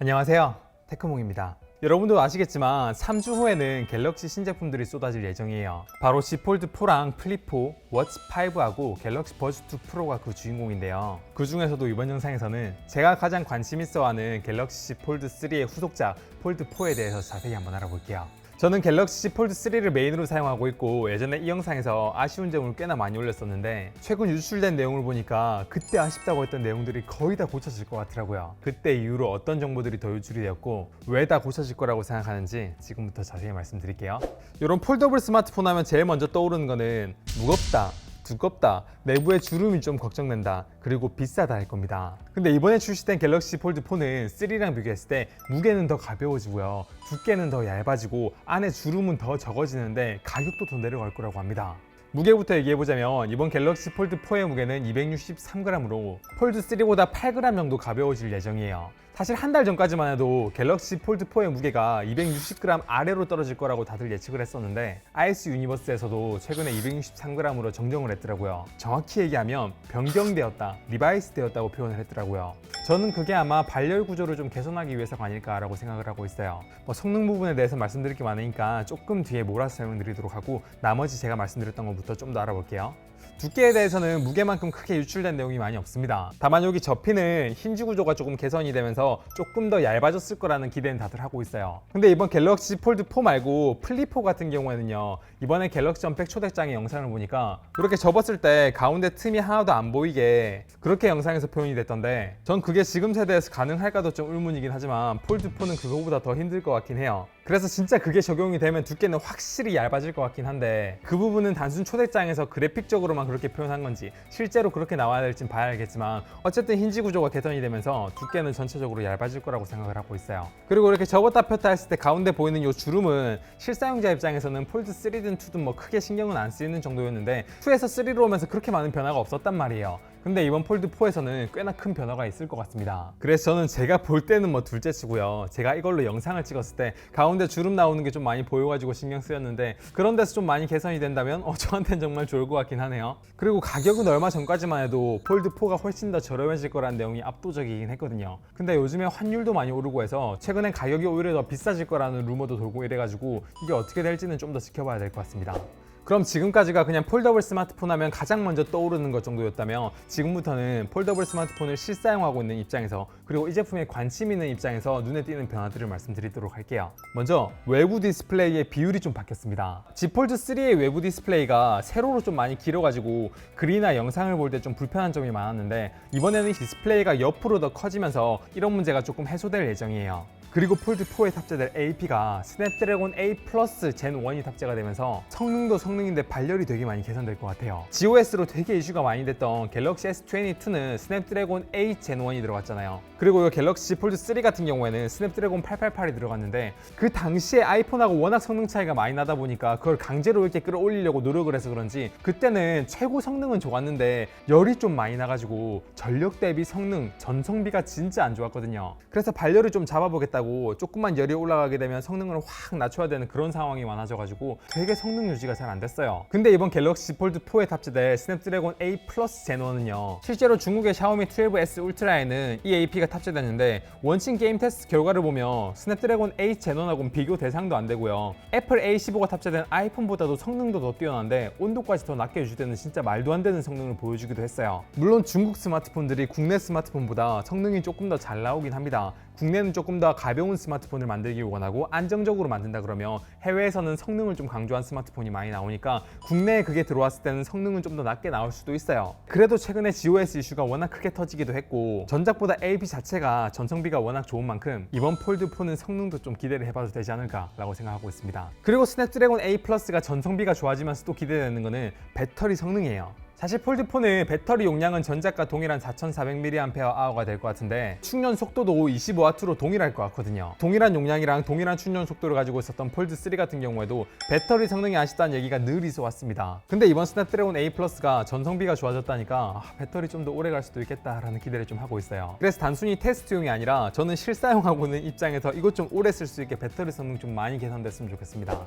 안녕하세요, 테크몽입니다. 여러분도 아시겠지만 3주 후에는 갤럭시 신제품들이 쏟아질 예정이에요. 바로 Z 폴드 4랑 플립 4, 워치 5하고 갤럭시 버즈 2 프로가 그 주인공인데요. 그 중에서도 이번 영상에서는 제가 가장 관심 있어하는 갤럭시 Z 폴드 3의 후속작 폴드 4에 대해서 자세히 한번 알아볼게요. 저는 갤럭시 Z 폴드 3를 메인으로 사용하고 있고, 예전에 이 영상에서 아쉬운 점을 꽤나 많이 올렸었는데 최근 유출된 내용을 보니까 그때 아쉽다고 했던 내용들이 거의 다 고쳐질 것 같더라고요. 그때 이후로 어떤 정보들이 더 유출이 되었고 왜 다 고쳐질 거라고 생각하는지 지금부터 자세히 말씀드릴게요. 이런 폴더블 스마트폰 하면 제일 먼저 떠오르는 거는 무겁다, 두껍다, 내부에 주름이 좀 걱정된다, 그리고 비싸다 할 겁니다. 근데 이번에 출시된 갤럭시 폴드 4는 3랑 비교했을 때 무게는 더 가벼워지고요, 두께는 더 얇아지고 안에 주름은 더 적어지는데 가격도 더 내려갈 거라고 합니다. 무게부터 얘기해보자면 이번 갤럭시 폴드 4의 무게는 263g으로 폴드 3보다 8g 정도 가벼워질 예정이에요. 사실 한 달 전까지만 해도 갤럭시 폴드 4의 무게가 260g 아래로 떨어질 거라고 다들 예측을 했었는데 IS 유니버스에서도 최근에 263g으로 정정을 했더라고요. 정확히 얘기하면 변경되었다, 리바이스 되었다고 표현을 했더라고요. 저는 그게 아마 발열 구조를 좀 개선하기 위해서가 아닐까라고 생각을 하고 있어요. 성능 부분에 대해서 말씀드릴 게 많으니까 조금 뒤에 몰아서 설명드리도록 하고, 나머지 제가 말씀드렸던 것부터 좀 더 알아볼게요. 두께에 대해서는 무게만큼 크게 유출된 내용이 많이 없습니다. 다만 여기 접히는 힌지 구조가 조금 개선이 되면서 조금 더 얇아졌을 거라는 기대는 다들 하고 있어요. 근데 이번 갤럭시 폴드 4 말고 플립 4 같은 경우에는요, 이번에 갤럭시 언팩 초대장의 영상을 보니까 이렇게 접었을 때 가운데 틈이 하나도 안 보이게 그렇게 영상에서 표현이 됐던데, 전 그게 지금 세대에서 가능할까도 좀 의문이긴 하지만 폴드 4는 그거보다 더 힘들 것 같긴 해요. 그래서 진짜 그게 적용이 되면 두께는 확실히 얇아질 것 같긴 한데, 그 부분은 단순 초대장에서 그래픽적으로만 그렇게 표현한 건지 실제로 그렇게 나와야 될진 봐야 알겠지만, 어쨌든 힌지 구조가 개선이 되면서 두께는 전체적으로 얇아질 거라고 생각을 하고 있어요. 그리고 이렇게 접었다 폈다 했을 때 가운데 보이는 이 주름은 실사용자 입장에서는 폴드 3든 2든 뭐 크게 신경은 안 쓰이는 정도였는데 2에서 3로 오면서 그렇게 많은 변화가 없었단 말이에요. 근데 이번 폴드 4에서는 꽤나 큰 변화가 있을 것 같습니다. 그래서 저는 제가 볼 때는 뭐 둘째치고요, 제가 이걸로 영상을 찍었을 때 가운데 주름 나오는 게 좀 많이 보여가지고 신경 쓰였는데, 그런 데서 좀 많이 개선이 된다면 저한테는 정말 좋을 것 같긴 하네요. 그리고 가격은 얼마 전까지만 해도 폴드 4가 훨씬 더 저렴해질 거라는 내용이 압도적이긴 했거든요. 근데 요즘에 환율도 많이 오르고 해서 최근엔 가격이 오히려 더 비싸질 거라는 루머도 돌고 이래가지고 이게 어떻게 될지는 좀 더 지켜봐야 될 것 같습니다. 그럼 지금까지가 그냥 폴더블 스마트폰 하면 가장 먼저 떠오르는 것 정도였다면, 지금부터는 폴더블 스마트폰을 실사용하고 있는 입장에서, 그리고 이 제품에 관심 있는 입장에서 눈에 띄는 변화들을 말씀드리도록 할게요. 먼저 외부 디스플레이의 비율이 좀 바뀌었습니다. Z 폴드 3의 외부 디스플레이가 세로로 좀 많이 길어가지고 글이나 영상을 볼 때 좀 불편한 점이 많았는데, 이번에는 디스플레이가 옆으로 더 커지면서 이런 문제가 조금 해소될 예정이에요. 그리고 폴드 4에 탑재될 AP가 스냅드래곤 A 플러스 젠 1이 탑재가 되면서 성능도 성능인데 발열이 되게 많이 개선될 것 같아요. GOS로 되게 이슈가 많이 됐던 갤럭시 S22는 스냅드래곤 A 젠 1이 들어갔잖아요. 그리고 이 갤럭시 폴드 3 같은 경우에는 스냅드래곤 888이 들어갔는데, 그 당시에 아이폰하고 워낙 성능 차이가 많이 나다 보니까 그걸 강제로 이렇게 끌어올리려고 노력을 해서 그런지 그때는 최고 성능은 좋았는데 열이 좀 많이 나가지고 전력 대비 성능, 전성비가 진짜 안 좋았거든요. 그래서 발열을 좀 잡아보겠다고 조금만 열이 올라가게 되면 성능을 확 낮춰야 되는 그런 상황이 많아져가지고 되게 성능 유지가 잘 안 됐어요. 근데 이번 갤럭시 폴드 4에 탑재될 스냅드래곤 A 플러스 젠 1은요, 실제로 중국의 샤오미 12S 울트라에는 이 AP가 탑재됐는데, 원친 게임 테스트 결과를 보면 스냅드래곤 A 젠 1하고는 비교 대상도 안 되고요, 애플 A15가 탑재된 아이폰보다도 성능도 더 뛰어난데 온도까지 더 낮게 유지되는 진짜 말도 안 되는 성능을 보여주기도 했어요. 물론 중국 스마트폰들이 국내 스마트폰보다 성능이 조금 더 잘 나오긴 합니다. 국내는 조금 더 가벼운 스마트폰을 만들기 원하고 안정적으로 만든다 그러면 해외에서는 성능을 좀 강조한 스마트폰이 많이 나오니까 국내에 그게 들어왔을 때는 성능은 좀 더 낮게 나올 수도 있어요. 그래도 최근에 GOS 이슈가 워낙 크게 터지기도 했고 전작보다 AP 자체가 전성비가 워낙 좋은 만큼 이번 폴드 4는 성능도 좀 기대를 해봐도 되지 않을까라고 생각하고 있습니다. 그리고 스냅드래곤 A 플러스가 전성비가 좋아지면서 또 기대되는 거는 배터리 성능이에요. 사실 폴드 4는 배터리 용량은 전작과 동일한 4400mAh가 될 것 같은데 충전 속도도 25W로 동일할 것 같거든요. 동일한 용량이랑 동일한 충전 속도를 가지고 있었던 폴드 3 같은 경우에도 배터리 성능이 아쉽다는 얘기가 늘 있어왔습니다. 근데 이번 스냅드래곤 A 플러스가 전성비가 좋아졌다니까 배터리 좀 더 오래 갈 수도 있겠다라는 기대를 좀 하고 있어요. 그래서 단순히 테스트용이 아니라 저는 실사용하고 있는 입장에서 이것 좀 오래 쓸 수 있게 배터리 성능 좀 많이 개선됐으면 좋겠습니다.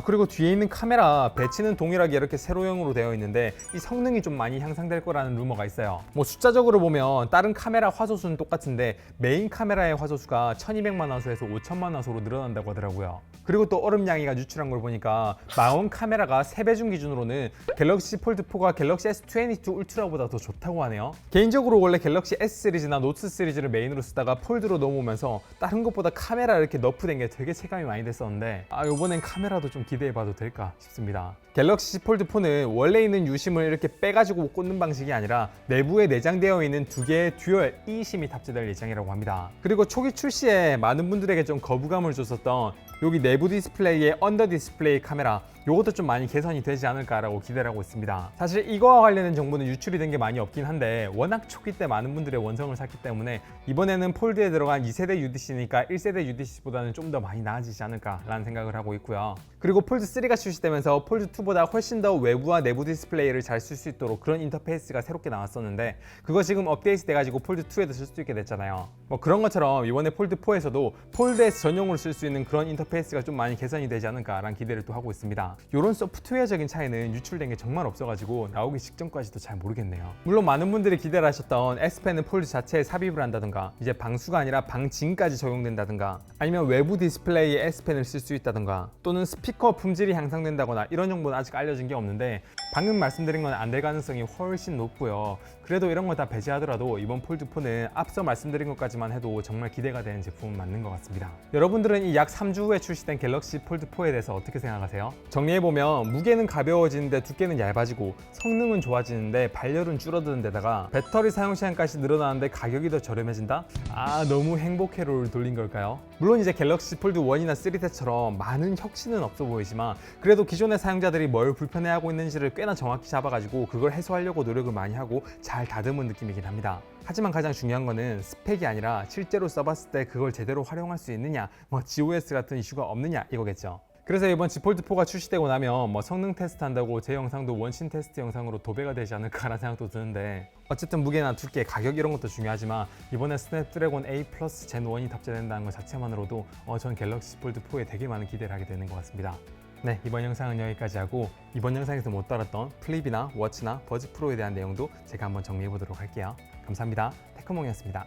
그리고 뒤에 있는 카메라 배치는 동일하게 이렇게 세로형으로 되어 있는데 이 성능이 좀 많이 향상될 거라는 루머가 있어요. 뭐 숫자적으로 보면 다른 카메라 화소수는 똑같은데 메인 카메라의 화소수가 1200만 화소에서 5000만 화소로 늘어난다고 하더라고요. 그리고 또 얼음양이가 유출한 걸 보니까 마운 카메라가 3배 중 기준으로는 갤럭시 폴드4가 갤럭시 S22 울트라보다 더 좋다고 하네요. 개인적으로 원래 갤럭시 S 시리즈나 노트 시리즈를 메인으로 쓰다가 폴드로 넘어오면서 다른 것보다 카메라 이렇게 너프된 게 되게 체감이 많이 됐었는데 이번엔 카메라도 좀 기대해봐도 될까 싶습니다. 갤럭시 폴드4는 원래 있는 유심을 이렇게 빼가지고 꽂는 방식이 아니라 내부에 내장되어 있는 두 개의 듀얼 eSIM이 탑재될 예정이라고 합니다. 그리고 초기 출시에 많은 분들에게 좀 거부감을 줬었던 여기 내부 디스플레이의 언더 디스플레이 카메라, 요것도 좀 많이 개선이 되지 않을까라고 기대를 하고 있습니다. 사실 이거와 관련된 정보는 유출이 된 게 많이 없긴 한데 워낙 초기 때 많은 분들의 원성을 샀기 때문에 이번에는 폴드에 들어간 2세대 UDC니까 1세대 UDC보다는 좀 더 많이 나아지지 않을까라는 생각을 하고 있고요. 그리고 폴드3가 출시되면서 폴드2보다 훨씬 더 외부와 내부 디스플레이를 잘 쓸 수 있도록 그런 인터페이스가 새롭게 나왔었는데 그거 지금 업데이트 돼가지고 폴드2에도 쓸 수 있게 됐잖아요. 뭐 그런 것처럼 이번에 폴드4에서도 폴드S 전용으로 쓸 수 있는 그런 인터페이스가 좀 많이 개선이 되지 않을까라는 기대를 또 하고 있습니다. 이런 소프트웨어적인 차이는 유출된 게 정말 없어가지고 나오기 직전까지도 잘 모르겠네요. 물론 많은 분들이 기대를 하셨던 S펜은 폴드 자체에 삽입을 한다든가 이제 방수가 아니라 방진까지 적용된다든가 아니면 외부 디스플레이에 S펜을 쓸 수 있다든가 또는 스피커 품질이 향상된다거나 이런 정보는 아직 알려진 게 없는데 방금 말씀드린 건 안 될 가능성이 훨씬 높고요. 그래도 이런 거 다 배제하더라도 이번 폴드4는 앞서 말씀드린 것까지만 해도 정말 기대가 되는 제품은 맞는 것 같습니다. 여러분들은 이 약 3주 후에 출시된 갤럭시 폴드4에 대해서 어떻게 생각하세요? 정리해보면 무게는 가벼워지는데 두께는 얇아지고 성능은 좋아지는데 발열은 줄어드는 데다가 배터리 사용 시간까지 늘어나는데 가격이 더 저렴해진다? 너무 행복회로를 돌린 걸까요? 물론 이제 갤럭시 폴드 1이나 3 때처럼 많은 혁신은 없어 보이지만 그래도 기존의 사용자들이 뭘 불편해하고 있는지를 꽤나 정확히 잡아가지고 그걸 해소하려고 노력을 많이 하고 잘 다듬은 느낌이긴 합니다. 하지만 가장 중요한 거는 스펙이 아니라 실제로 써봤을 때 그걸 제대로 활용할 수 있느냐, GOS 같은 이슈가 없느냐 이거겠죠. 그래서 이번 Z 폴드4가 출시되고 나면 성능 테스트 한다고 제 영상도 원신 테스트 영상으로 도배가 되지 않을까라는 생각도 드는데 어쨌든 무게나 두께, 가격 이런 것도 중요하지만 이번에 스냅드래곤 A 플러스 젠 1이 탑재된다는 것 자체만으로도 전 갤럭시 폴드4에 되게 많은 기대를 하게 되는 것 같습니다. 네, 이번 영상은 여기까지 하고 이번 영상에서 못 다뤘던 플립이나 워치나 버즈 프로에 대한 내용도 제가 한번 정리해 보도록 할게요. 감사합니다. 테크몽이었습니다.